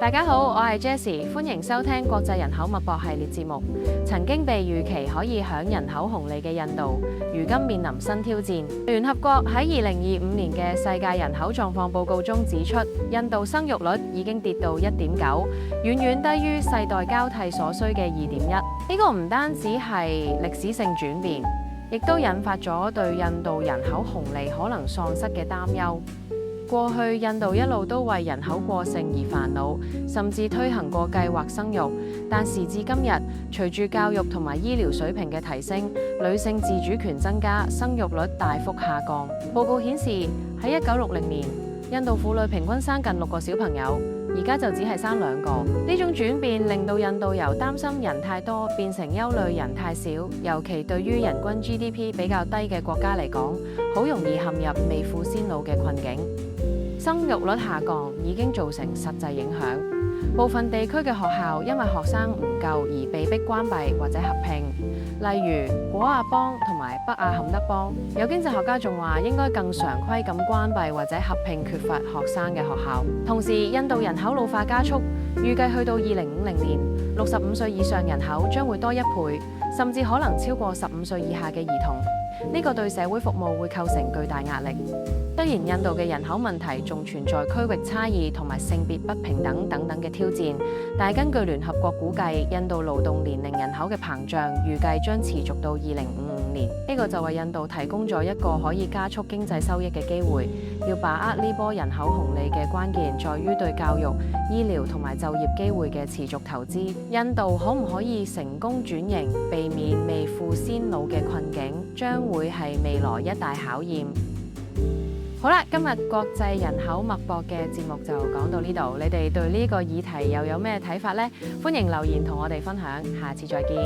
大家好，我係 Jessie，歡迎收聽國際人口脈搏系列節目。曾經被預期可以享人口紅利嘅印度，如今面臨新挑戰。聯合國喺2025年嘅世界人口狀況報告中指出，印度生育率已經跌到1.9，遠遠低於世代交替所需嘅2.1。呢個唔單止係歷史性轉變，亦都引發咗對印度人口紅利可能喪失嘅擔憂。過去印度一路都為人口過剩而煩惱，甚至推行過計劃生育。但時至今日，隨住教育同埋醫療水平嘅提升，女性自主權增加，生育率大幅下降。報告顯示，喺1960年，印度婦女平均生近6個小朋友，而家就只係生2個。呢種轉變令到印度由擔心人太多變成憂慮人太少，尤其對於人均 GDP 比較低嘅國家嚟講，好容易陷入未富先老嘅困境。生育率下降已經造成實際影響，部分地區嘅學校因為學生唔夠而被迫關閉或者合併，例如果亞邦同埋北亞坎德邦。有經濟學家仲話應該更常規咁關閉或者合併缺乏學生嘅學校。同時，印度人口老化加速，預計去到2050年，65歲以上人口將會多1倍，甚至可能超過15歲以下嘅兒童。呢個對社會服務會構成巨大壓力。雖然印度嘅人口問題仲存在區域差異同埋性別不平等等等嘅挑戰，但係根據聯合國估計，印度勞動年齡人口嘅膨脹預計將持續到2055年。呢個就為印度提供咗一個可以加速經濟收益嘅機會。要把握呢波人口紅利嘅關鍵，在於對教育、醫療同埋就業機會嘅持續投資。印度可唔可以成功轉型，避免未富先老嘅困境，將會係未來一大考驗。好啦，今日國際人口脈搏嘅節目就講到呢度，你哋對呢個議題又有咩睇法呢？歡迎留言同我哋分享，下次再見。